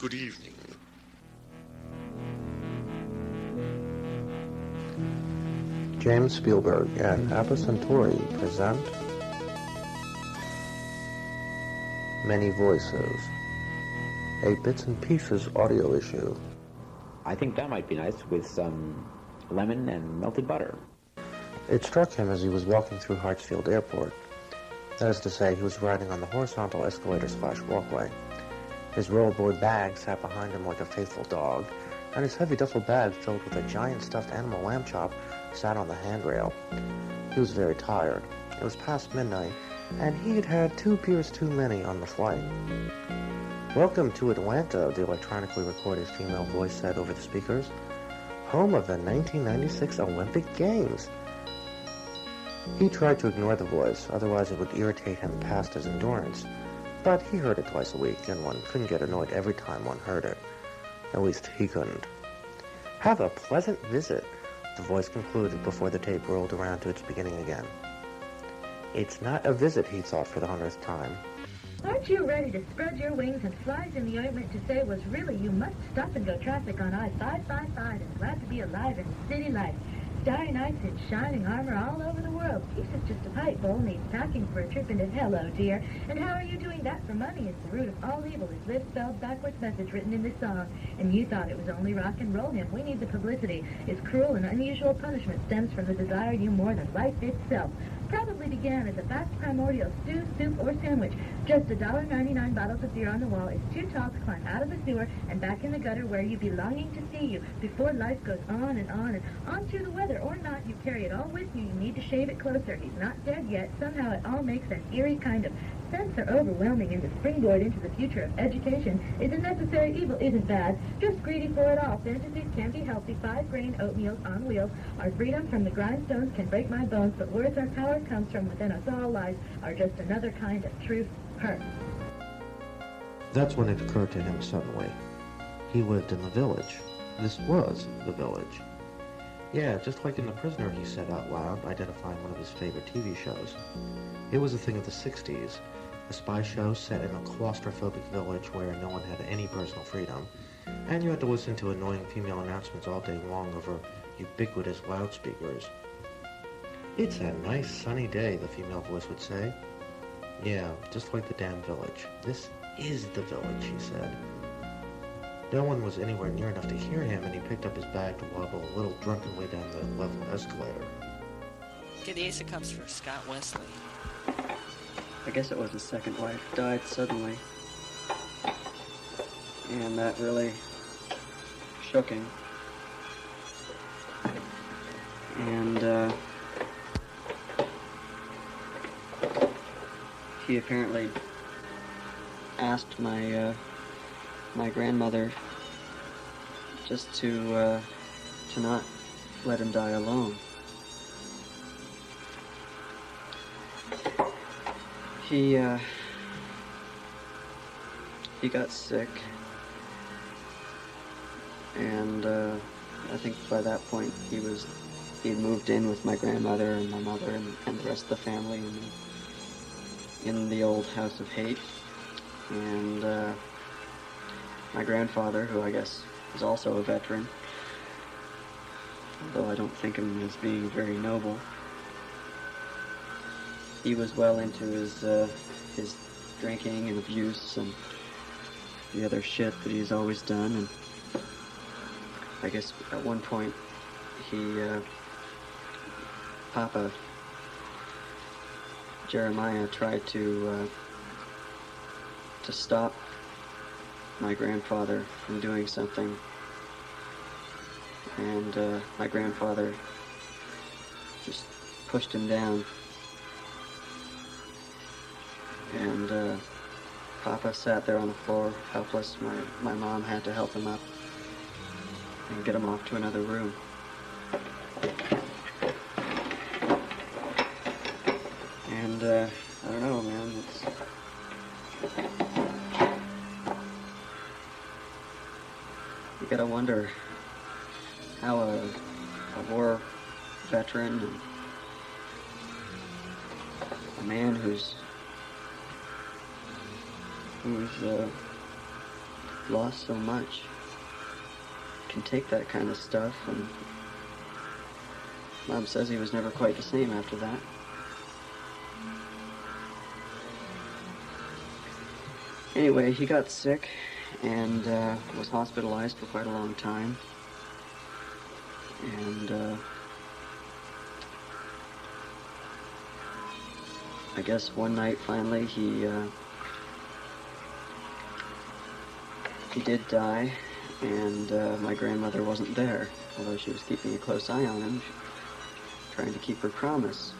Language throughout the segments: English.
Good evening. James Spielberg and Centauri present Many Voices, a Bits and Pieces audio issue. I think that might be nice with some lemon and melted butter. It struck him as he was walking through Hartsfield Airport. That is to say, he was riding on the horizontal escalator/walkway. His rollboard bag sat behind him like a faithful dog, and his heavy duffel bag filled with a giant stuffed animal lamb chop sat on the handrail. He was very tired. It was past midnight, and he had had 2 beers too many on the flight. "Welcome to Atlanta," the electronically recorded female voice said over the speakers. "Home of the 1996 Olympic Games." He tried to ignore the voice, otherwise it would irritate him past his endurance. But he heard it twice a week, and one couldn't get annoyed every time one heard it. At least he couldn't. "Have a pleasant visit," the voice concluded before the tape rolled around to its beginning again. It's not a visit, he thought for the 100th time. Aren't you ready to spread your wings and flies in the ointment to say was really you must stop and go traffic on I-555 and glad to be alive in city life. Starry nights in shining armor all over the world. Peace is just a pipe bowl needs packing for a trip into hello, dear. And how are you doing that for money? It's the root of all evil. Is Liv spelled backwards message written in this song. And you thought it was only rock and roll him. We need the publicity. His cruel and unusual punishment stems from the desire you more than life itself. Probably began as a fast primordial stew, soup, or sandwich. Just $1.99 bottles of beer on the wall is too tall to climb out of the sewer and back in the gutter where you be longing to see you before life goes on and on through the weather or not. You carry it all with you. You need to shave it closer. He's not dead yet. Somehow it all makes an eerie kind of sense or overwhelming, and the springboard into the future of education is a necessary evil, isn't bad. Just greedy for it all. Fantasies can be healthy. 5-grain oatmeals on wheels. Our freedom from the grindstones can break my bones, but words our power comes from within us all. Lies are just another kind of truth hurt. That's when it occurred to him suddenly. He lived in the village. This was the village. Yeah, just like in The Prisoner, he said out loud, identifying one of his favorite TV shows. It was a thing of the 60s, a spy show set in a claustrophobic village where no one had any personal freedom, and you had to listen to annoying female announcements all day long over ubiquitous loudspeakers. "It's a nice sunny day," the female voice would say. "Yeah, just like the damn village. This is the village," he said. No one was anywhere near enough to hear him, and he picked up his bag to wobble a little drunkenly down the level escalator. Get the ace that comes for Scott Wesley. I guess it was his second wife, died suddenly. And that really shook him. And, he apparently asked my grandmother just to not let him die alone. He got sick, and I think by that point he'd moved in with my grandmother and my mother and the rest of the family in the old house of hate. And my grandfather, who I guess is also a veteran, although I don't think him as being very noble, he was well into his drinking and abuse and the other shit that he's always done. And I guess at one point Papa Jeremiah tried to stop my grandfather from doing something, and my grandfather just pushed him down, and Papa sat there on the floor helpless. My mom had to help him up and get him off to another room. And I don't know, man, you gotta wonder how a war veteran and a man whose lost so much can take that kind of stuff, and Mom says he was never quite the same after that. Anyway, he got sick and was hospitalized for quite a long time. And I guess one night finally he did die, and my grandmother wasn't there, although she was keeping a close eye on him, trying to keep her promise.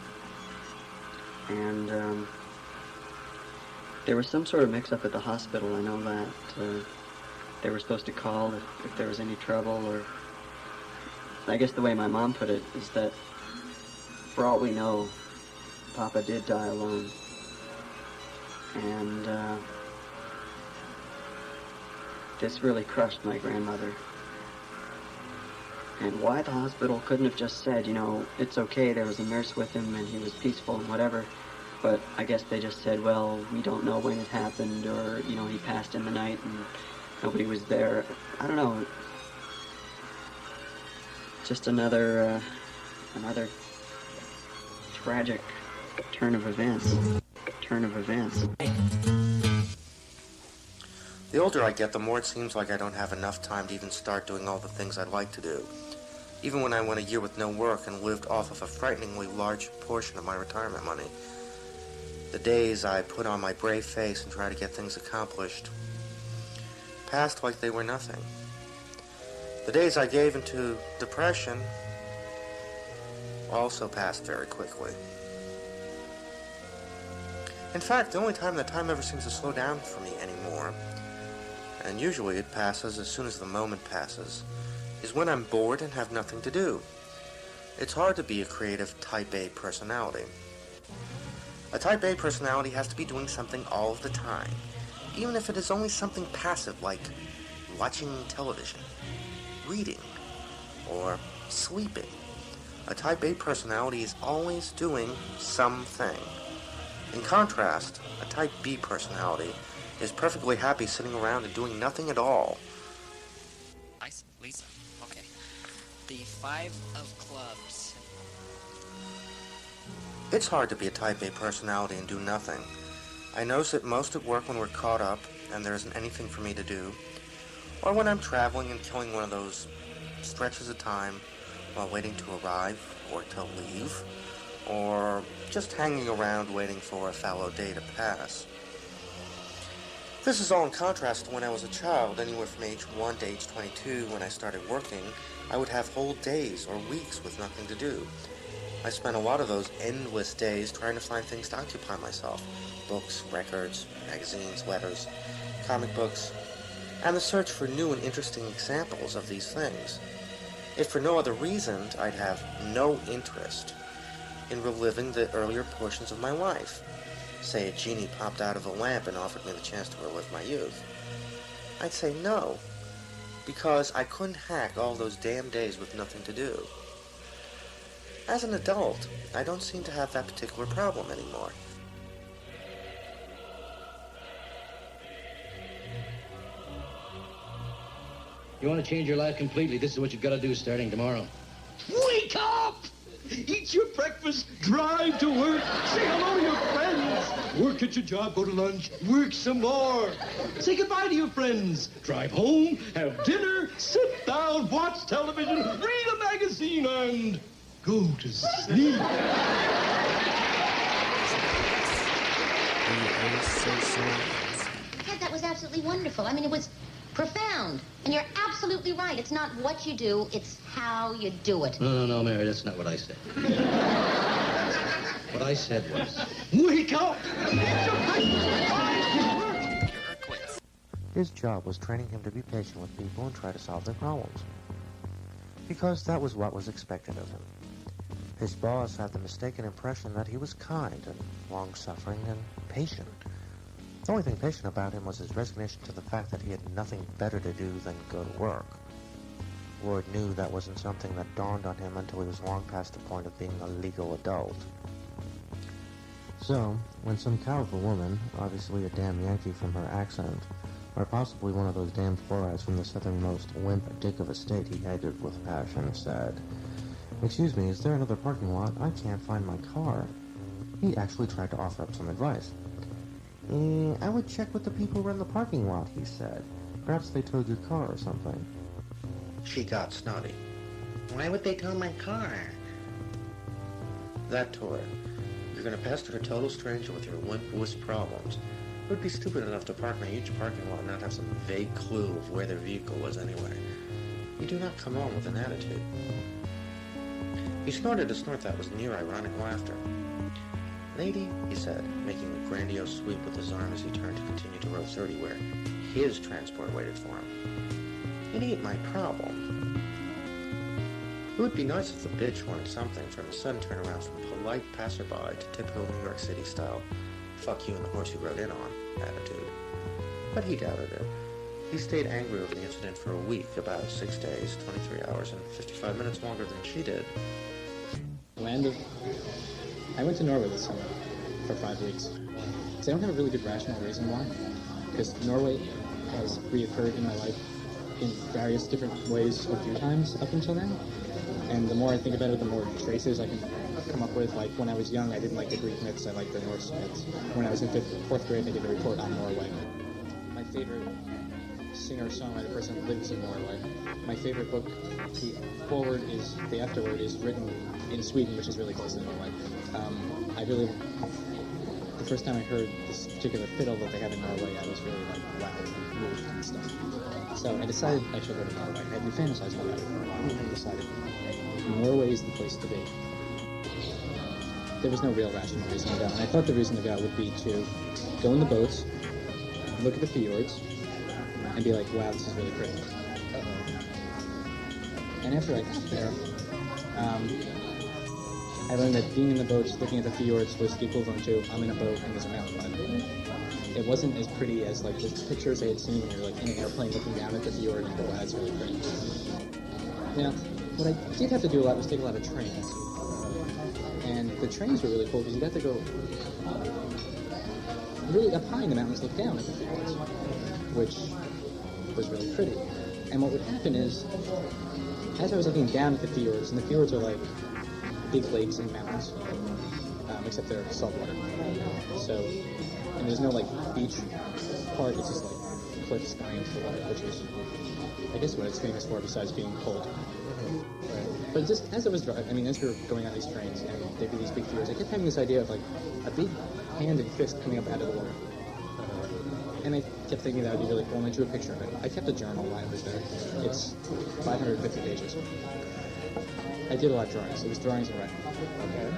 And there was some sort of mix-up at the hospital. I know that they were supposed to call if there was any trouble, or I guess the way my mom put it is that for all we know, Papa did die alone. And this really crushed my grandmother. And why the hospital couldn't have just said, you know, it's okay, there was a nurse with him and he was peaceful and whatever. But I guess they just said, well, we don't know when it happened, or, you know, he passed in the night and nobody was there. I don't know. Just another tragic turn of events. The older I get, the more it seems like I don't have enough time to even start doing all the things I'd like to do. Even when I went a year with no work and lived off of a frighteningly large portion of my retirement money. The days I put on my brave face and try to get things accomplished passed like they were nothing. The days I gave into depression also passed very quickly. In fact, the only time that time ever seems to slow down for me anymore, and usually it passes as soon as the moment passes, is when I'm bored and have nothing to do. It's hard to be a creative Type A personality. A Type A personality has to be doing something all of the time, even if it is only something passive like watching television, reading, or sleeping. A Type A personality is always doing something. In contrast, a Type B personality is perfectly happy sitting around and doing nothing at all. Lisa, okay. The 5 of clubs. It's hard to be a Type A personality and do nothing. I notice it most at work when we're caught up and there isn't anything for me to do, or when I'm traveling and killing one of those stretches of time while waiting to arrive or to leave, or just hanging around waiting for a fallow day to pass. This is all in contrast to when I was a child. Anywhere from age 1 to age 22, when I started working, I would have whole days or weeks with nothing to do. I spent a lot of those endless days trying to find things to occupy myself. Books, records, magazines, letters, comic books, and the search for new and interesting examples of these things. If for no other reason, I'd have no interest in reliving the earlier portions of my life. Say a genie popped out of a lamp and offered me the chance to relive my youth. I'd say no, because I couldn't hack all those damn days with nothing to do. As an adult, I don't seem to have that particular problem anymore. You want to change your life completely, this is what you've got to do starting tomorrow. Wake up! Eat your breakfast, drive to work, say hello to your friends. Work at your job, go to lunch, work some more. Say goodbye to your friends. Drive home, have dinner, sit down, watch television, read a magazine, and go to sleep. Ted, that was absolutely wonderful. I mean, it was profound. And you're absolutely right. It's not what you do, it's how you do it. No, Mary, that's not what I said. What I said was, Wake up! Eat your breakfast, drive to work. His job was training him to be patient with people and try to solve their problems, because that was what was expected of him. His boss had the mistaken impression that he was kind and long-suffering and patient. The only thing patient about him was his resignation to the fact that he had nothing better to do than go to work. Ward knew that wasn't something that dawned on him until he was long past the point of being a legal adult. So, when some cowardful woman, obviously a damn Yankee from her accent, Or possibly one of those damned fluorides from the southernmost limp dick of a state, he hated with passion, said, "Excuse me, is there another parking lot? I can't find my car." He actually tried to offer up some advice. I would check with the people who run the parking lot, he said. Perhaps they towed your car or something. She got snotty. Why would they tow my car? That tour. You're going to pester a total stranger with your limp wuss problems. It would be stupid enough to park in a huge parking lot and not have some vague clue of where their vehicle was anyway. You do not come on with an attitude. He snorted a snort that was near ironic laughter. "Lady," he said, making a grandiose sweep with his arm as he turned to continue to row 30 where his transport waited for him. "It ain't my problem." It would be nice if the bitch wanted something from a sudden turnaround from polite passerby to typical New York City style "fuck you and the horse you rode in on" attitude. But he doubted it. He stayed angry over the incident for a week, about 6 days, 23 hours, and 55 minutes longer than she did. I went to Norway this summer for 5 weeks. So I don't have a really good rational reason why, because Norway has reoccurred in my life in various different ways a few times up until now. And the more I think about it, the more traces I can come up with. Like when I was young, I didn't like the Greek myths, I liked the Norse myths. When I was in 4th grade, I did a report on Norway. My favorite singer-songwriter person lives in Norway. My favorite book, the afterword is written in Sweden, which is really close to Norway. The first time I heard this particular fiddle that they have in Norway, I was really like, wow, and moved and stuff. So I decided I should go to Norway. I had been fantasizing about it for a while, and I decided Norway is the place to be. There was no real rational reason to go, and I thought the reason to go would be to go in the boats, look at the fjords, and be like, wow, this is really pretty. And after I got there, I learned that being in the boats, looking at the fjords, was the equivalent to I'm in a boat and there's a mountain behind me. It wasn't as pretty as like the pictures I had seen when you're like in an airplane looking down at the fjord and go, wow, that's really pretty. Now, what I did have to do a lot was take a lot of trains. And the trains were really cool because you got to go really up high in the mountains, look down at the fjords, which was really pretty. And what would happen is, as I was looking down at the fjords, and the fjords are like big lakes and mountains, except they're saltwater. So, and there's no like beach part, it's just like cliffs going into the water, which is, I guess, what it's famous for besides being cold. But just as I was driving, as we were going on these trains, and there'd be these big fjords, I kept having this idea of like a big hand and fist coming up out of the water. And I kept thinking that would be really cool, and I drew a picture of it. I kept a journal while I was there. It's 550 pages. I did a lot of drawings. It was drawings and writing. Okay.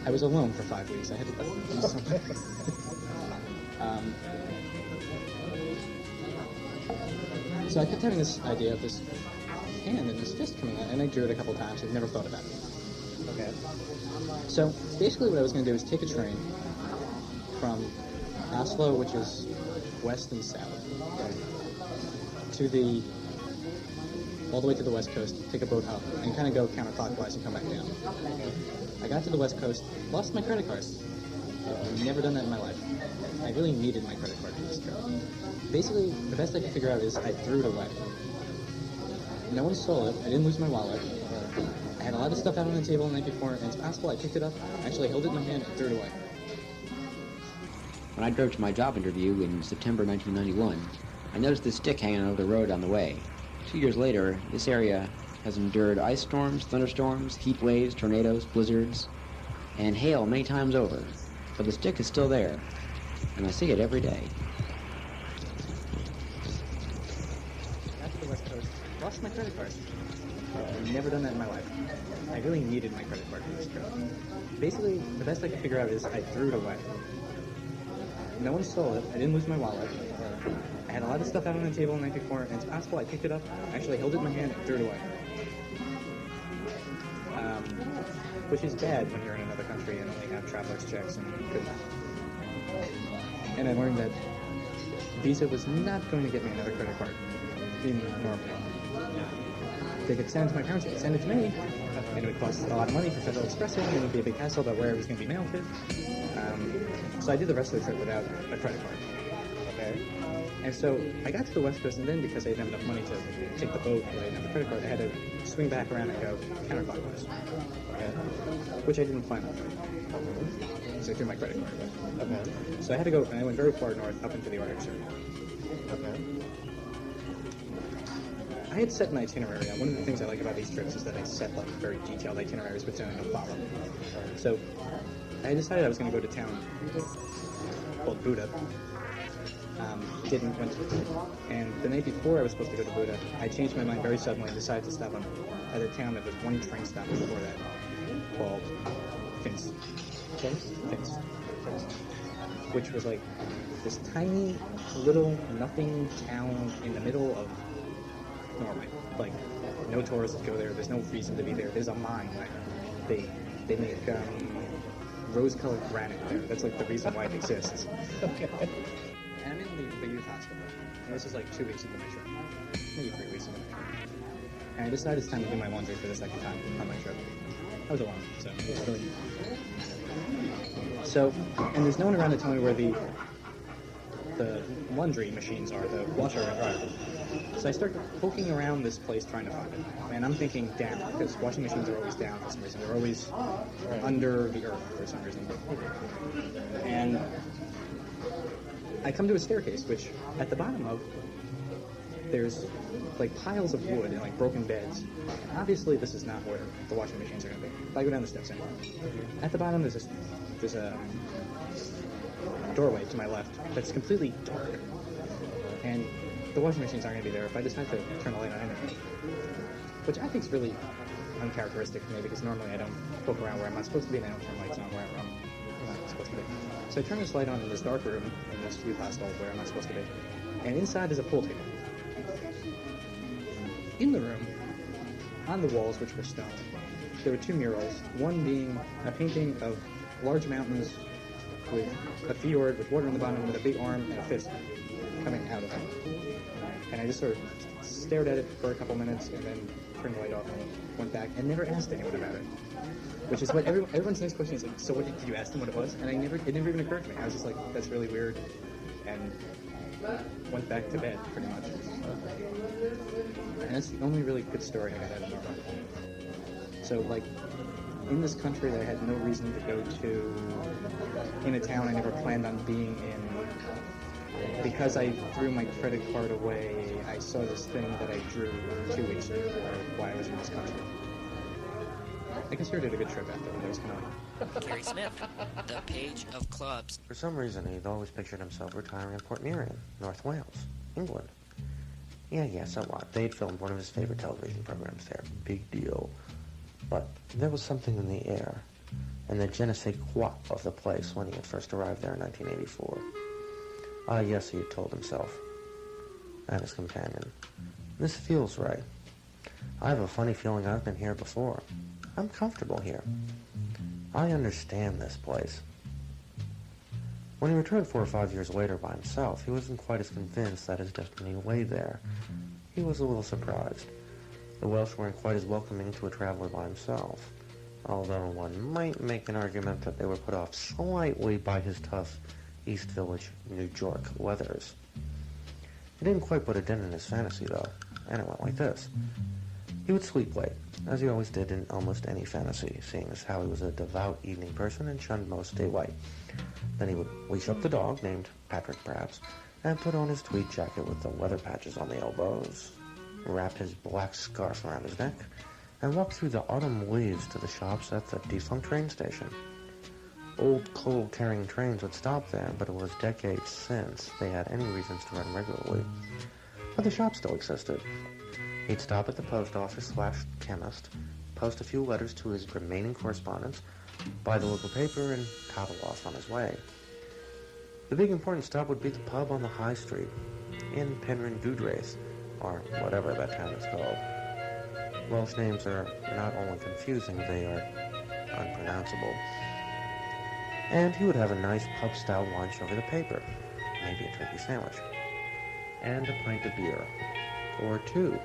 I was alone for 5 weeks. I had to do something. So I kept having this idea of this hand and this fist coming out, and I drew it a couple times. I've never thought about it. Okay. So basically what I was going to do is take a train from Oslo, which is west and south, to all the way to the west coast, take a boat up, and kind of go counterclockwise and come back down. I got to the west coast, lost my credit card. I've never done that in my life. I really needed my credit card for this trip. Basically, the best I could figure out is I threw it away. No one stole it. I didn't lose my wallet. I had a lot of stuff out on the table the night before, and it's possible I picked it up, actually held it in my hand, and threw it away. When I drove to my job interview in September 1991, I noticed this stick hanging over the road on the way. 2 years later, this area has endured ice storms, thunderstorms, heat waves, tornadoes, blizzards, and hail many times over. But the stick is still there, and I see it every day. Got to the west coast, lost my credit card. I've never done that in my life. I really needed my credit card for this trip. Basically, the best I could figure out is I threw it away. No one stole it. I didn't lose my wallet. I had a lot of stuff out on the table the night before, and it's possible I picked it up, actually held it in my hand, and threw it away. Which is bad when you're in another country and only have traveler's checks and I learned that Visa was not going to get me another credit card, even normally. They could send it to my parents, they could send it to me, and it would cost a lot of money for Federal Express, and it would be a big hassle about where it was going to be mailed to. So I did the rest of the trip without a credit card. Okay. And so I got to the West Coast, and then because I didn't have enough money to take the boat, because I didn't have the credit card, I had to swing back around and go counterclockwise, which I didn't plan on doing. So I threw my credit card away. Okay. So I had to go, and I went very far north, up into the Arctic Circle. Okay. I had set an itinerary. One of the things I like about these trips is that I set like very detailed itineraries which I don't follow. So I decided I was going to go to a town called Buda. Went to and the night before I was supposed to go to Buda, I changed my mind very suddenly and decided to stop at a town that was one train stop before that, called Finns. Finns. Which was like this tiny little nothing town in the middle of Norway. Like, no tourists go there. There's no reason to be there. There's a mine. Like, they make rose-colored granite there. That's like the reason why it exists. Okay. And I'm in the youth hospital. And this is like 2 weeks into my trip. Maybe 3 weeks into my trip. And I decided it's time to do my laundry for the second time on my trip. That was a long, so it was really... So, and there's no one around to tell me where the laundry machines are, the washer and dryer. So I start poking around this place trying to find it. And I'm thinking down, because washing machines are always down for some reason. They're always under the earth for some reason. And I come to a staircase, which at the bottom of, there's like piles of wood and like broken beds. Obviously this is not where the washing machines are going to be. If I go down the steps anyway. At the bottom there's a doorway to my left that's completely dark. And the washing machines aren't going to be there if I decide to turn the light on anyway. Which I think is really uncharacteristic for me, because normally I don't poke around where I'm not supposed to be and I don't turn lights on where I'm not supposed to be. So I turn this light on in this dark room in this youth hostel where I'm not supposed to be. And inside is a pool table. In the room, on the walls, which were stone, there were two murals, one being a painting of large mountains with a fjord with water in the bottom with a big arm and a fist coming out of it. And I just sort of stared at it for a couple minutes and then turned the light off and went back and never asked anyone about it. Which is what everyone's next question is like, so what did you ask them what it was? And it never even occurred to me. I was just like, that's really weird. And went back to bed, pretty much. And that's the only really good story I got out of Norway. So, like, in this country that I had no reason to go to, in a town I never planned on being in, because I threw my credit card away, I saw this thing that I drew 2 weeks before while I was in this country. I considered it a good trip after, but it was kind of like... Gary Smith, the page of clubs. For some reason, he'd always pictured himself retiring in Port Merion, North Wales, England. Yeah, so what? They'd filmed one of his favorite television programs there. Big deal. But there was something in the air, and the je ne sais quoi of the place when he had first arrived there in 1984. Ah, yes, he had told himself, and his companion. This feels right. I have a funny feeling I've been here before. I'm comfortable here. I understand this place. When he returned 4 or 5 years later by himself, he wasn't quite as convinced that his destiny lay there. He was a little surprised. The Welsh weren't quite as welcoming to a traveler by himself, although one might make an argument that they were put off slightly by his tough East Village, New York weathers. He didn't quite put a dent in his fantasy, though, and it went like this. He would sleep late, as he always did in almost any fantasy, seeing as how he was a devout evening person and shunned most daylight. Then he would leash up the dog, named Patrick perhaps, and put on his tweed jacket with the leather patches on the elbows, wrap his black scarf around his neck, and walk through the autumn leaves to the shops at the defunct train station. Old coal-carrying trains would stop there, but it was decades since they had any reasons to run regularly. But the shop still existed. He'd stop at the post office / chemist, post a few letters to his remaining correspondents, buy the local paper, and toddle off on his way. The big important stop would be the pub on the high street, in Penryn Goudraith, or whatever that town is called. Welsh names are not only confusing, they are unpronounceable. And he would have a nice pub-style lunch over the paper, maybe a turkey sandwich, and a pint of beer, or 2,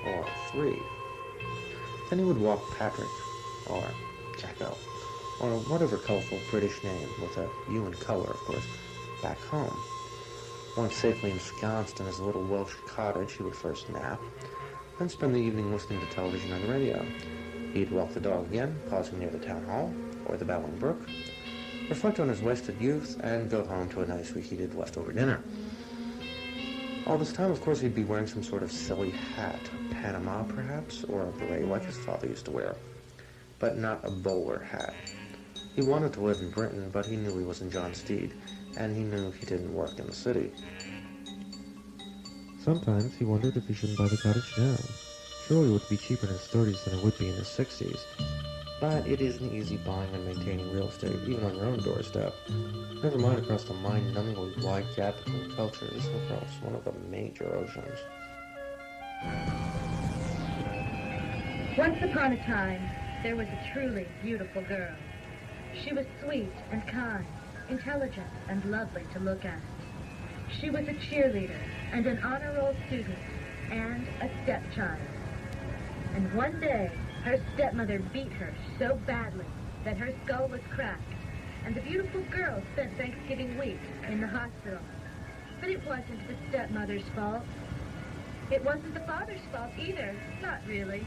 or 3. Then he would walk Patrick, or Jacko, or whatever colorful British name with a U in color, of course, back home. Once safely ensconced in his little Welsh cottage, he would first nap, then spend the evening listening to television and radio. He'd walk the dog again, pausing near the town hall or the babbling brook, reflect on his wasted youth, and go home to a nicely heated leftover dinner. All this time, of course, he'd be wearing some sort of silly hat, Panama perhaps, or a beret like his father used to wear, but not a bowler hat. He wanted to live in Britain, but he knew he wasn't John Steed, and he knew he didn't work in the city. Sometimes he wondered if he shouldn't buy the cottage now. Surely it would be cheaper in his 30s than it would be in his 60s. But it isn't easy buying and maintaining real estate, even on your own doorstep. Never mind across the mind-numbingly wide gap between cultures across one of the major oceans. Once upon a time, there was a truly beautiful girl. She was sweet and kind, intelligent and lovely to look at. She was a cheerleader and an honor roll student and a stepchild. And one day, her stepmother beat her so badly that her skull was cracked, and the beautiful girl spent Thanksgiving week in the hospital. But it wasn't the stepmother's fault. It wasn't the father's fault either, not really.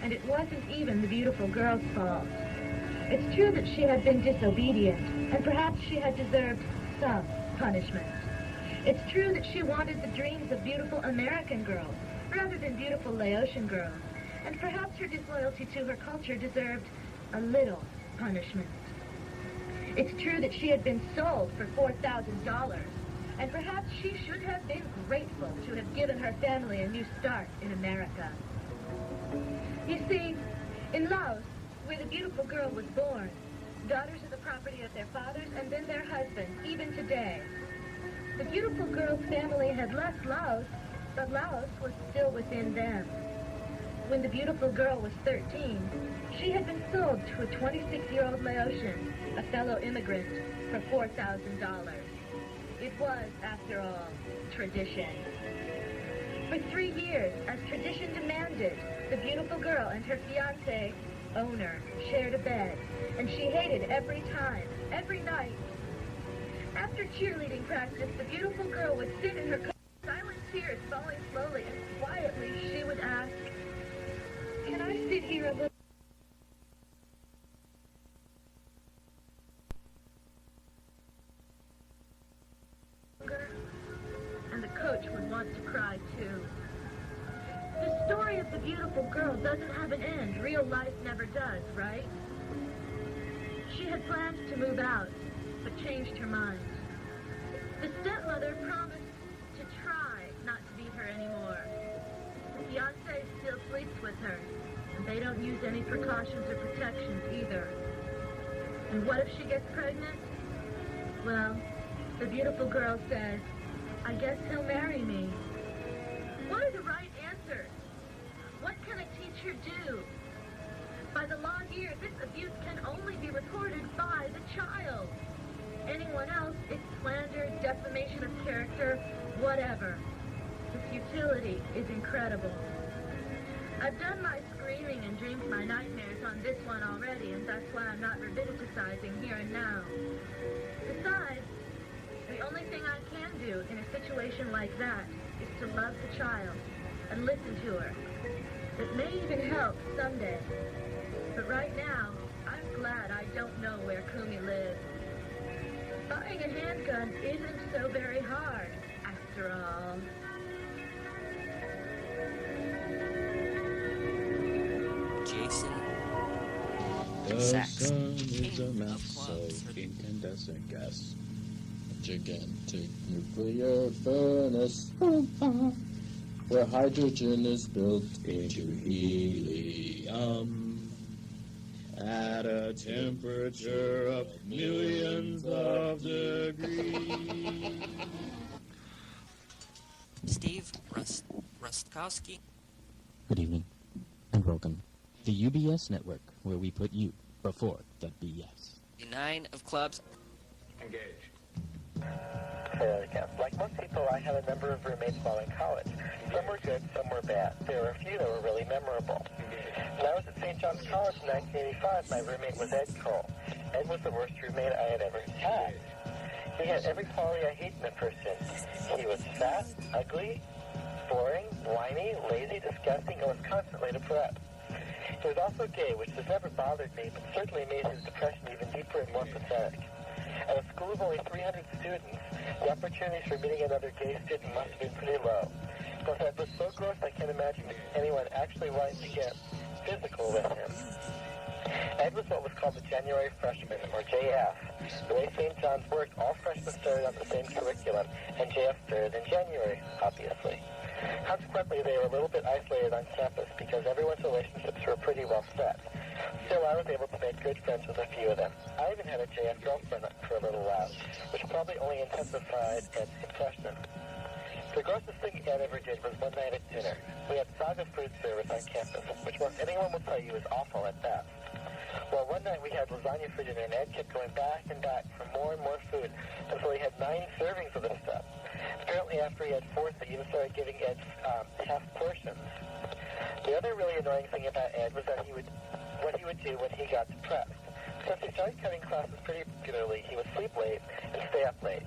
And it wasn't even the beautiful girl's fault. It's true that she had been disobedient, and perhaps she had deserved some punishment. It's true that she wanted the dreams of beautiful American girls rather than beautiful Laotian girls, and perhaps her disloyalty to her culture deserved a little punishment. It's true that she had been sold for $4,000, and perhaps she should have been grateful to have given her family a new start in America. You see, in Laos, where the beautiful girl was born, daughters are the property of their fathers and then their husbands, even today. The beautiful girl's family had left Laos, but Laos was still within them. When the beautiful girl was 13, she had been sold to a 26-year-old Laotian, a fellow immigrant, for $4,000. It was, after all, tradition. For 3 years, as tradition demanded, the beautiful girl and her fiancé, owner, shared a bed, and she hated every time, every night. After cheerleading practice, the beautiful girl would sit in her car, silent tears falling slowly, and quietly she would ask, "Can I sit here a little?" And the coach would want to cry too. The story of the beautiful girl doesn't have an end. Real life never does, right? She had planned to move out, but changed her mind. The stepmother promised to try not to beat her anymore. The fiancé still sleeps with her, and they don't use any precautions or protections either. And what if she gets pregnant? Well, the beautiful girl says, "I guess he'll marry me." What are the right answers? What can a teacher do? By the law here, this abuse can only be reported by the child. Anyone else, it's slander, defamation of character, whatever. The futility is incredible. I've done my screaming and dreamed my nightmares on this one already, and that's why I'm not revivisizing here and now. Besides, the only thing I can do in a situation like that is to love the child and listen to her. It may even help someday. But right now, I'm glad I don't know where Kumi lives. Buying a handgun isn't so very hard, after all. Jason The Sachs, sun is a king of mass clubs. of incandescent gas. A gigantic nuclear furnace where hydrogen is built into helium at a temperature of millions of degrees. Steve Rustkowski. Good evening, and welcome to UBS Network, where we put you before the BS. The 9 of clubs. Engage. Like most people, I had a number of roommates while in college. Some were good, some were bad. There were a few that were really memorable. When I was at St. John's College in 1985, my roommate was Ed Cole. Ed was the worst roommate I had ever had. He had every quality I hate in a person. He was fat, ugly, boring, whiny, lazy, disgusting, and was constantly depressed. He was also gay, which has never bothered me, but certainly made his depression even deeper and more pathetic. At a school of only 300 students, the opportunities for meeting another gay student must have been pretty low. Plus, Ed was so gross I can't imagine anyone actually wanting to get physical with him. Ed was what was called the January freshman, or JF. The way St. John's worked, all freshmen started on the same curriculum, and JF started in January, obviously. Consequently, they were a little bit isolated on campus because everyone's relationships were pretty well set. Still, I was able to make good friends with a few of them. I even had a JF girlfriend for a little while, which probably only intensified Ed's depression. The grossest thing Ed ever did was one night at dinner. We had saga food service on campus, which most anyone will tell you is awful at best. Well, one night we had lasagna for dinner, and Ed kept going back and back for more and more food until he had 9 servings of this stuff. Apparently, after he had 4, they even started giving Ed half portions. The other really annoying thing about Ed was that what he would do when he got depressed. Since he started cutting classes pretty regularly, he would sleep late and stay up late.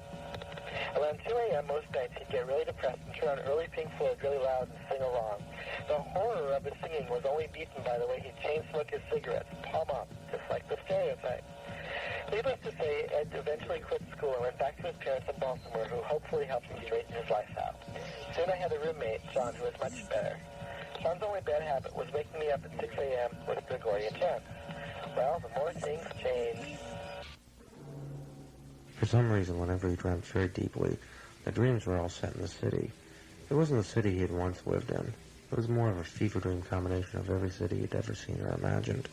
Around 2 a.m. most nights, he'd get really depressed and turn on early Pink Floyd really loud and sing along. The horror of his singing was only beaten by the way he'd chain smoke his cigarettes, palm up, just like the stereotype. Needless to say, Ed eventually quit school and went back to his parents in Baltimore, who hopefully helped him straighten his life out. Soon I had a roommate, John, who was much better. John's only bad habit was waking me up at 6 a.m. with Gregorian chants. Well, the more things change. For some reason, whenever he dreamt very deeply, the dreams were all set in the city. It wasn't the city he had once lived in. It was more of a fever dream combination of every city he'd ever seen or imagined.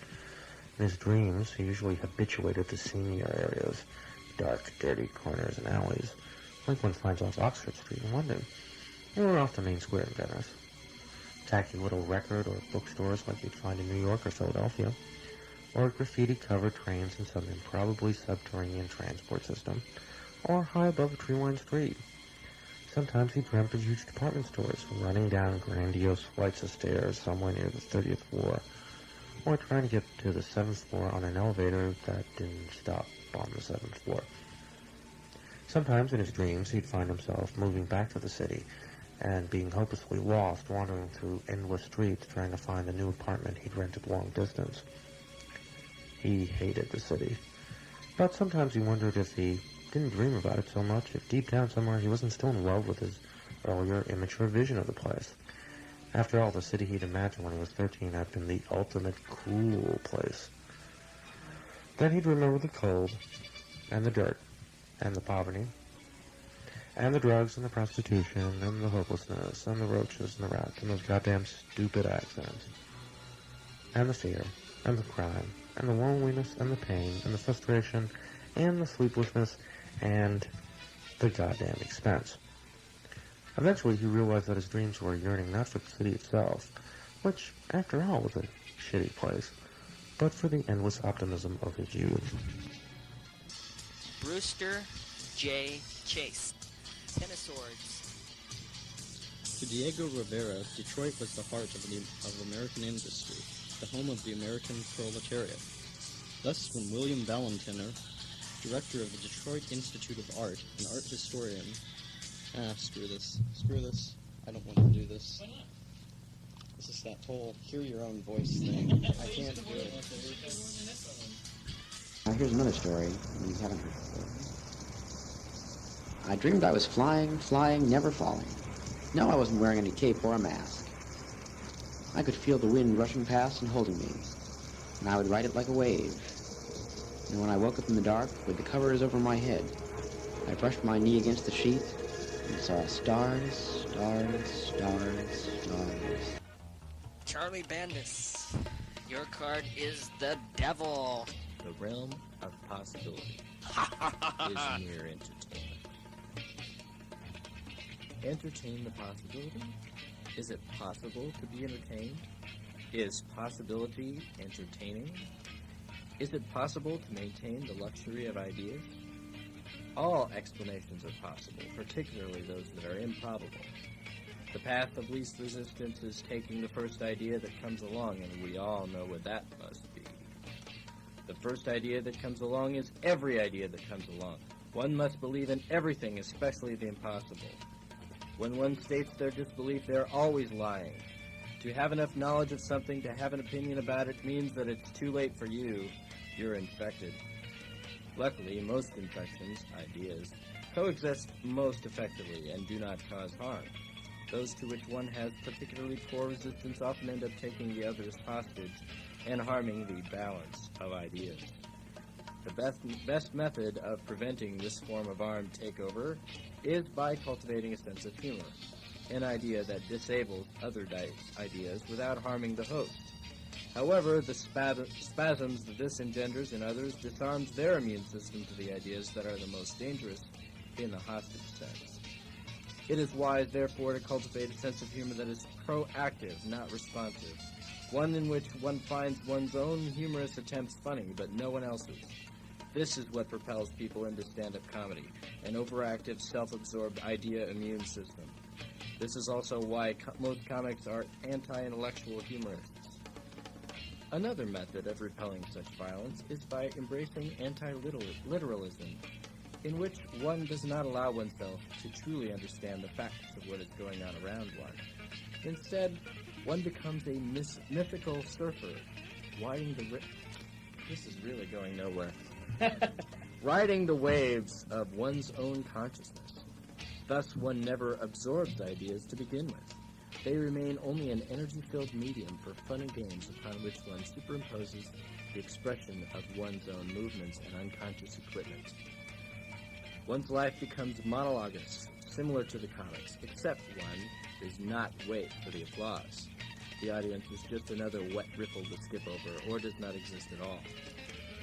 In his dreams, he usually habituated to seamier areas, dark, dirty corners and alleys, like one finds off Oxford Street in London, or off the main square in Venice. Tacky little record or bookstores like you'd find in New York or Philadelphia, or graffiti-covered trains in some improbably subterranean transport system, or high above a tree-lined street. Sometimes he dreamt of huge department stores, running down grandiose flights of stairs somewhere near the 30th floor, or trying to get to the 7th floor on an elevator that didn't stop on the 7th floor. Sometimes in his dreams he'd find himself moving back to the city and being hopelessly lost, wandering through endless streets trying to find the new apartment he'd rented long distance. He hated the city, but sometimes he wondered if he didn't dream about it so much, if deep down somewhere he wasn't still in love with his earlier immature vision of the place. After all, the city he'd imagined when he was 13 had been the ultimate cool place. Then he'd remember the cold, and the dirt, and the poverty, and the drugs, and the prostitution, and the hopelessness, and the roaches, and the rats, and those goddamn stupid accidents, and the fear, and the crime, and the loneliness, and the pain, and the frustration, and the sleeplessness, and the goddamn expense. Eventually, he realized that his dreams were yearning not for the city itself, which, after all, was a shitty place, but for the endless optimism of his youth. Brewster J. Chase. Tennis swords. To Diego Rivera, Detroit was the heart of American industry, the home of the American proletariat. Thus, when William Valentiner, director of the Detroit Institute of Art, an art historian, screw this, I don't want to do this. Why not? This is that whole hear your own voice thing. I can't do it. Now here's another story you haven't heard before. I dreamed I was flying, never falling. No, I wasn't wearing any cape or a mask. I could feel the wind rushing past and holding me, and I would ride it like a wave. And when I woke up in the dark, with the covers over my head, I brushed my knee against the sheet and saw stars, stars, stars, stars. Charlie Bandis. Your card is the devil. The realm of possibility is mere entertainment. Entertain the possibility? Is it possible to be entertained? Is possibility entertaining? Is it possible to maintain the luxury of ideas? All explanations are possible, particularly those that are improbable. The path of least resistance is taking the first idea that comes along, and we all know what that must be. The first idea that comes along is every idea that comes along. One must believe in everything, especially the impossible. When one states their disbelief, they're always lying. To have enough knowledge of something to have an opinion about it means that it's too late for you. You're infected. Luckily, most infections, ideas, coexist most effectively and do not cause harm. Those to which one has particularly poor resistance often end up taking the others hostage and harming the balance of ideas. The best method of preventing this form of armed takeover is by cultivating a sense of humor, an idea that disables other ideas without harming the host. However, the spasms that this engenders in others disarms their immune system to the ideas that are the most dangerous in the hostage sense. It is wise, therefore, to cultivate a sense of humor that is proactive, not responsive, one in which one finds one's own humorous attempts funny, but no one else's. This is what propels people into stand-up comedy, an overactive, self-absorbed idea immune system. This is also why most comics are anti-intellectual humorists. Another method of repelling such violence is by embracing anti-literalism, in which one does not allow oneself to truly understand the facts of what is going on around one. Instead, one becomes a mythical surfer, this is really going nowhere. Riding the waves of one's own consciousness. Thus, one never absorbs ideas to begin with. They remain only an energy-filled medium for fun and games upon which one superimposes the expression of one's own movements and unconscious equipment. One's life becomes monologous, similar to the comics, except one does not wait for the applause. The audience is just another wet ripple to skip over, or does not exist at all.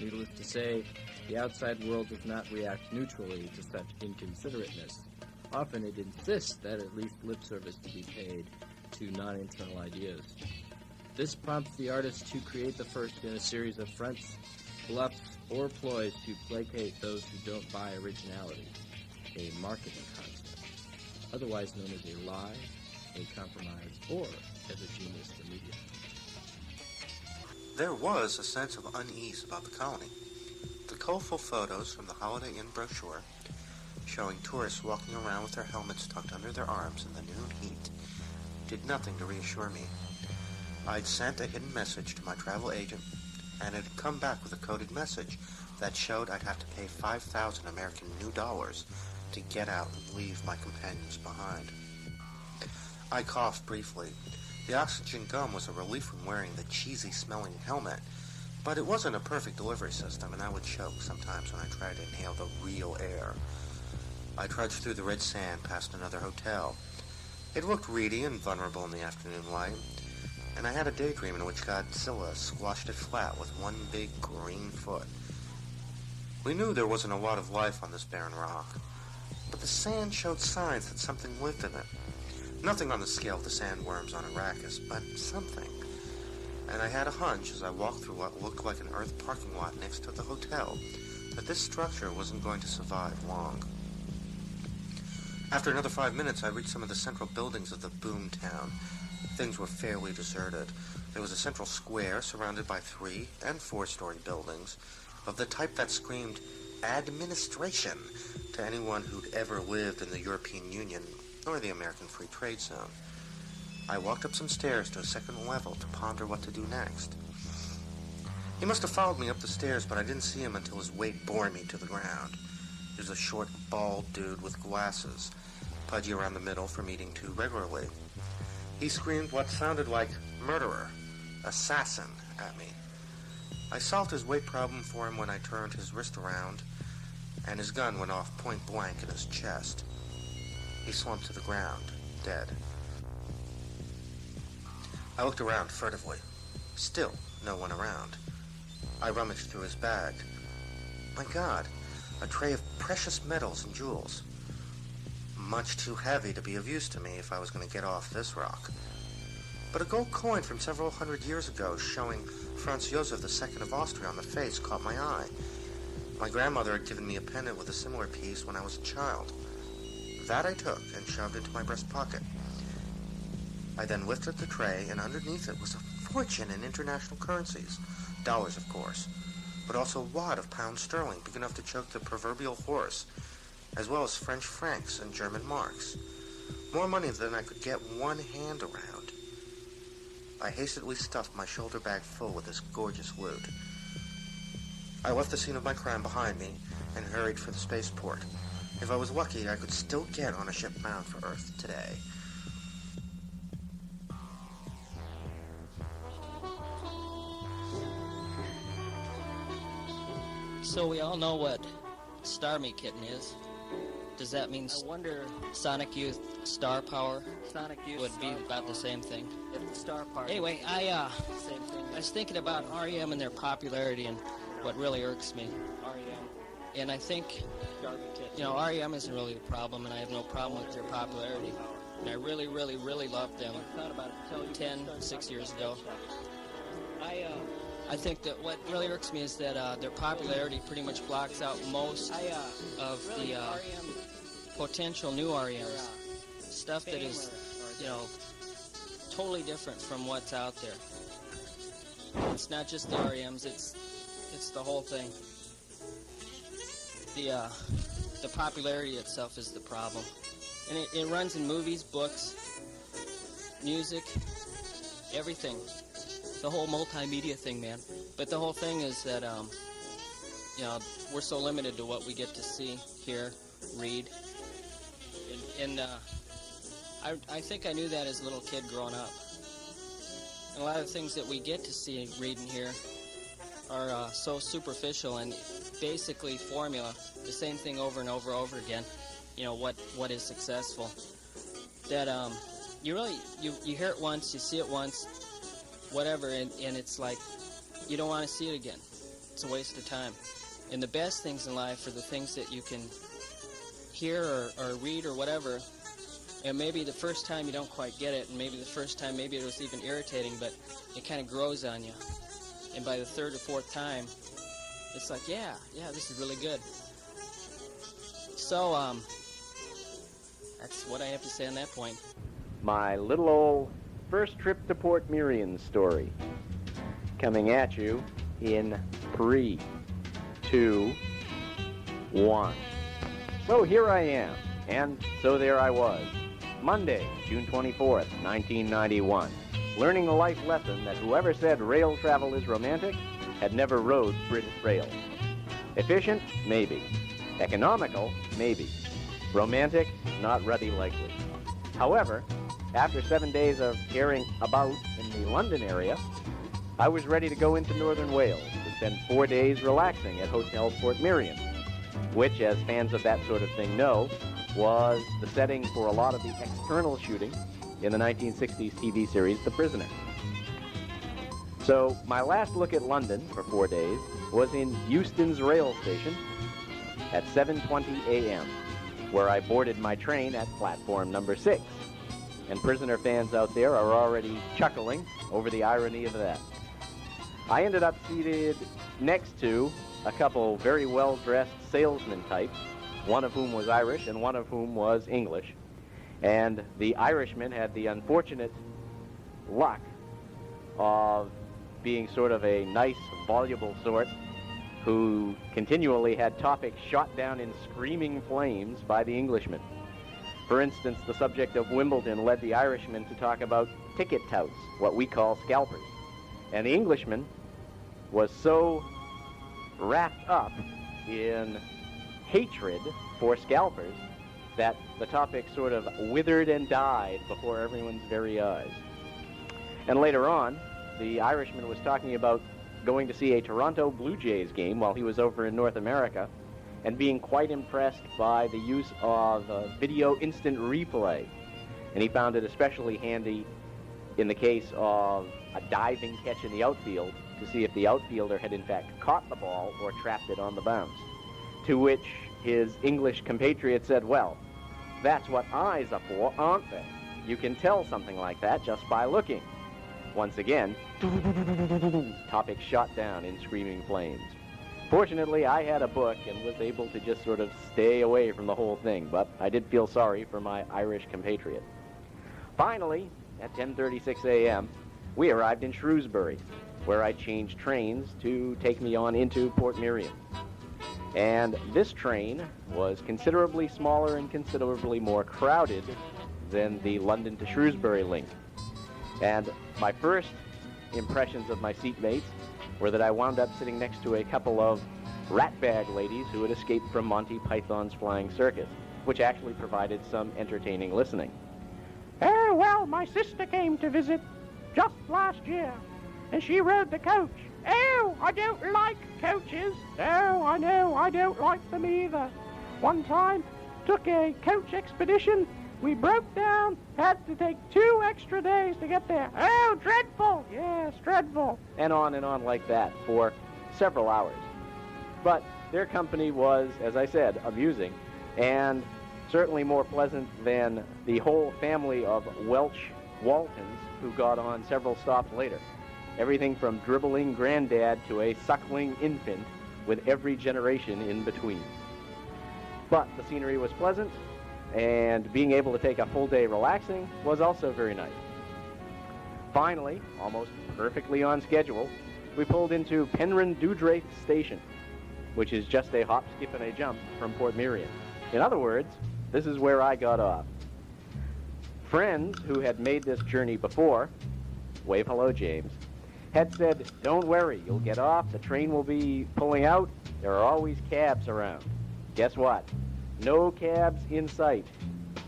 Needless to say, the outside world does not react neutrally to such inconsiderateness. Often it insists that at least lip service to be paid to non-internal ideas. This prompts the artist to create the first in a series of fronts, bluffs, or ploys to placate those who don't buy originality, a marketing concept, otherwise known as a lie, a compromise, or as a genius for media. There was a sense of unease about the colony. The colorful photos from the Holiday Inn brochure, showing tourists walking around with their helmets tucked under their arms in the noon heat, did nothing to reassure me. I'd sent a hidden message to my travel agent, and it had come back with a coded message that showed I'd have to pay 5,000 American new dollars to get out and leave my companions behind. I coughed briefly. The oxygen gum was a relief from wearing the cheesy-smelling helmet, but it wasn't a perfect delivery system, and I would choke sometimes when I tried to inhale the real air. I trudged through the red sand past another hotel. It looked reedy and vulnerable in the afternoon light, and I had a daydream in which Godzilla squashed it flat with one big green foot. We knew there wasn't a lot of life on this barren rock, but the sand showed signs that something lived in it. Nothing on the scale of the sandworms on Arrakis, but something. And I had a hunch as I walked through what looked like an earth parking lot next to the hotel that this structure wasn't going to survive long. After another 5 minutes, I reached some of the central buildings of the boom town. Things were fairly deserted. There was a central square surrounded by 3- and 4-story buildings of the type that screamed administration to anyone who'd ever lived in the European Union or the American Free Trade Zone. I walked up some stairs to a second level to ponder what to do next. He must have followed me up the stairs, but I didn't see him until his weight bore me to the ground. He was a short, bald dude with glasses, pudgy around the middle from eating too regularly. He screamed what sounded like murderer, assassin at me. I solved his weight problem for him when I turned his wrist around, and his gun went off point blank in his chest. He slumped to the ground, dead. I looked around furtively. Still no one around. I rummaged through his bag. My God, a tray of precious metals and jewels. Much too heavy to be of use to me if I was going to get off this rock. But a gold coin from several hundred years ago showing Franz Joseph II of Austria on the face caught my eye. My grandmother had given me a pendant with a similar piece when I was a child. That I took and shoved into my breast pocket. I then lifted the tray, and underneath it was a fortune in international currencies. Dollars, of course, but also a wad of pounds sterling, big enough to choke the proverbial horse, as well as French francs and German marks. More money than I could get one hand around. I hastily stuffed my shoulder bag full with this gorgeous loot. I left the scene of my crime behind me and hurried for the spaceport. If I was lucky, I could still get on a ship bound for Earth today. So we all know what Star Me Kitten is. Does that mean Sonic Youth Star Power would be about the same thing? If the Star Party. Anyway, I was thinking about REM and their popularity and what really irks me. REM. And I think, REM isn't really the problem, and I have no problem with their popularity. And I really, really, really loved them 6 years ago. I think that what really irks me is that their popularity pretty much blocks out most of the potential new REMs. Stuff that is, totally different from what's out there. It's not just the REMs, it's the whole thing. The popularity itself is the problem. And it runs in movies, books, music, everything. The whole multimedia thing, man. But the whole thing is that, we're so limited to what we get to see, hear, read. And I think I knew that as a little kid growing up. And a lot of the things that we get to see, read, and hear are so superficial and basically formula, the same thing over and over and over again. What is successful. That you hear it once, you see it once, whatever, and it's like you don't want to see it again. It's a waste of time. And the best things in life are the things that you can hear or read or whatever, and maybe the first time you don't quite get it, and maybe the first time maybe it was even irritating, but it kind of grows on you. And by the third or fourth time, it's like, yeah, this is really good. So, that's what I have to say on that point. My little old first trip to Port Merion story. Coming at you in 3, 2, 1. So here I am, and so there I was. Monday, June 24th, 1991. Learning the life lesson that whoever said rail travel is romantic had never rode British rail. Efficient? Maybe. Economical? Maybe. Romantic? Not ruddy likely. However, after 7 days of carrying about in the London area, I was ready to go into northern Wales to spend 4 days relaxing at Hotel Port Merion, which, as fans of that sort of thing know, was the setting for a lot of the external shooting in the 1960s TV series The Prisoner. So my last look at London for 4 days was in Euston's rail station at 7:20 a.m., where I boarded my train at platform number 6. And Prisoner fans out there are already chuckling over the irony of that. I ended up seated next to a couple very well-dressed salesman types, one of whom was Irish and one of whom was English. And the Irishman had the unfortunate luck of being sort of a nice, voluble sort who continually had topics shot down in screaming flames by the Englishman. For instance, the subject of Wimbledon led the Irishman to talk about ticket touts, what we call scalpers. And the Englishman was so wrapped up in hatred for scalpers that the topic sort of withered and died before everyone's very eyes. And later on, the Irishman was talking about going to see a Toronto Blue Jays game while he was over in North America and being quite impressed by the use of video instant replay. And he found it especially handy in the case of a diving catch in the outfield to see if the outfielder had in fact caught the ball or trapped it on the bounce. To which his English compatriot said, well, that's what eyes are for, aren't they? You can tell something like that just by looking. Once again, topic shot down in screaming flames. Fortunately, I had a book and was able to just sort of stay away from the whole thing, but I did feel sorry for my Irish compatriot. Finally, at 10:36 a.m., we arrived in Shrewsbury, where I changed trains to take me on into Port Merion. And this train was considerably smaller and considerably more crowded than the London to Shrewsbury link. And my first impressions of my seatmates were that I wound up sitting next to a couple of ratbag ladies who had escaped from Monty Python's Flying Circus, which actually provided some entertaining listening. Oh, well, my sister came to visit just last year, and she rode the coach. Oh, I don't like coaches. Oh, I know, I don't like them either. One time, took a coach expedition. We broke down, had to take 2 extra days to get there. Oh, dreadful. Yes, dreadful. And on like that for several hours. But their company was, as I said, amusing, and certainly more pleasant than the whole family of Welch Waltons who got on several stops later. Everything from dribbling granddad to a suckling infant, with every generation in between. But the scenery was pleasant, and being able to take a full day relaxing was also very nice. Finally, almost perfectly on schedule, we pulled into Penrhyn-Dewdraith Station, which is just a hop, skip, and a jump from Port Merion. In other words, this is where I got off. Friends who had made this journey before, wave hello, James, had said, don't worry, you'll get off, the train will be pulling out, there are always cabs around. Guess what? No cabs in sight.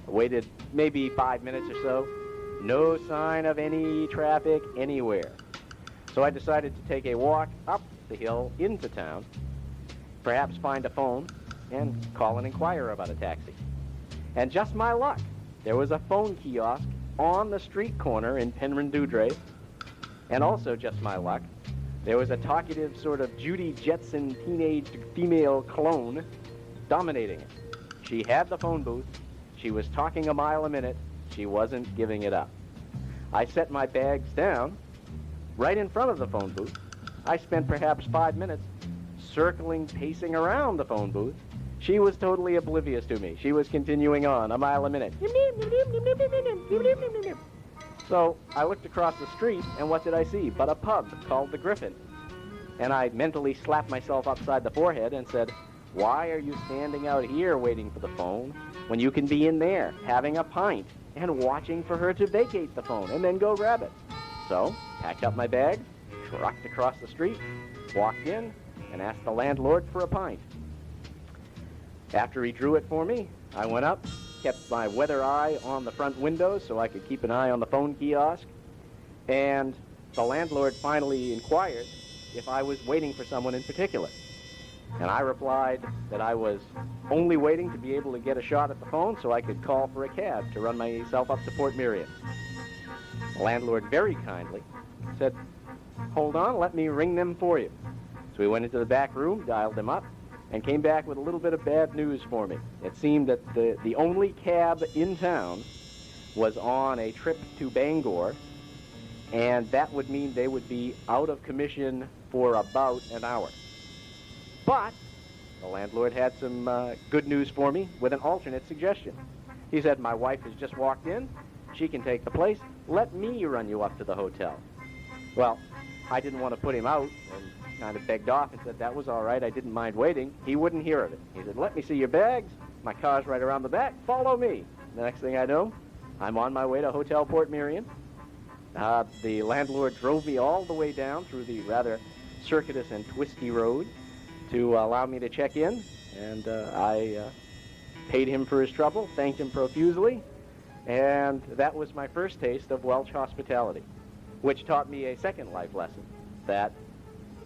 I waited maybe 5 minutes or so, no sign of any traffic anywhere. So I decided to take a walk up the hill into town, perhaps find a phone, and call and inquire about a taxi. And just my luck, there was a phone kiosk on the street corner in Penrhyn-Dewdraith. And also just my luck, there was a talkative sort of Judy Jetson teenage female clone dominating it. She had the phone booth. She was talking a mile a minute. She wasn't giving it up. I set my bags down right in front of the phone booth. I spent perhaps 5 minutes circling, pacing around the phone booth. She was totally oblivious to me. She was continuing on a mile a minute. So I looked across the street, and what did I see but a pub called the Griffin? And I mentally slapped myself upside the forehead and said, why are you standing out here waiting for the phone when you can be in there having a pint and watching for her to vacate the phone and then go grab it? So packed up my bag, trucked across the street, walked in, and asked the landlord for a pint. After he drew it for me, I went up, kept my weather eye on the front window so I could keep an eye on the phone kiosk, and the landlord finally inquired if I was waiting for someone in particular. And I replied that I was only waiting to be able to get a shot at the phone so I could call for a cab to run myself up to Port Merion. The landlord very kindly said, hold on, let me ring them for you. So we went into the back room, dialed them up, and came back with a little bit of bad news for me. It seemed that the only cab in town was on a trip to Bangor, and that would mean they would be out of commission for about an hour. But the landlord had some good news for me with an alternate suggestion. He said, my wife has just walked in. She can take the place. Let me run you up to the hotel. Well, I didn't want to put him out and kind of begged off and said that was all right. I didn't mind waiting. He wouldn't hear of it. He said, let me see your bags. My car's right around the back. Follow me. The next thing I know, I'm on my way to Hotel Port Merion. The landlord drove me all the way down through the rather circuitous and twisty road to allow me to check in, and I paid him for his trouble, thanked him profusely, and that was my first taste of Welsh hospitality, which taught me a second life lesson, that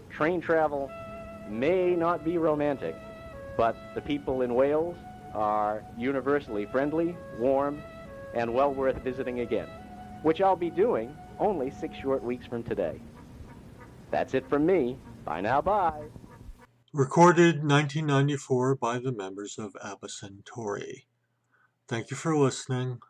train travel may not be romantic, but the people in Wales are universally friendly, warm, and well worth visiting again, which I'll be doing only 6 short weeks from today. That's it from me. Bye now, bye. Recorded 1994 by the members of Centauri. Thank you for listening.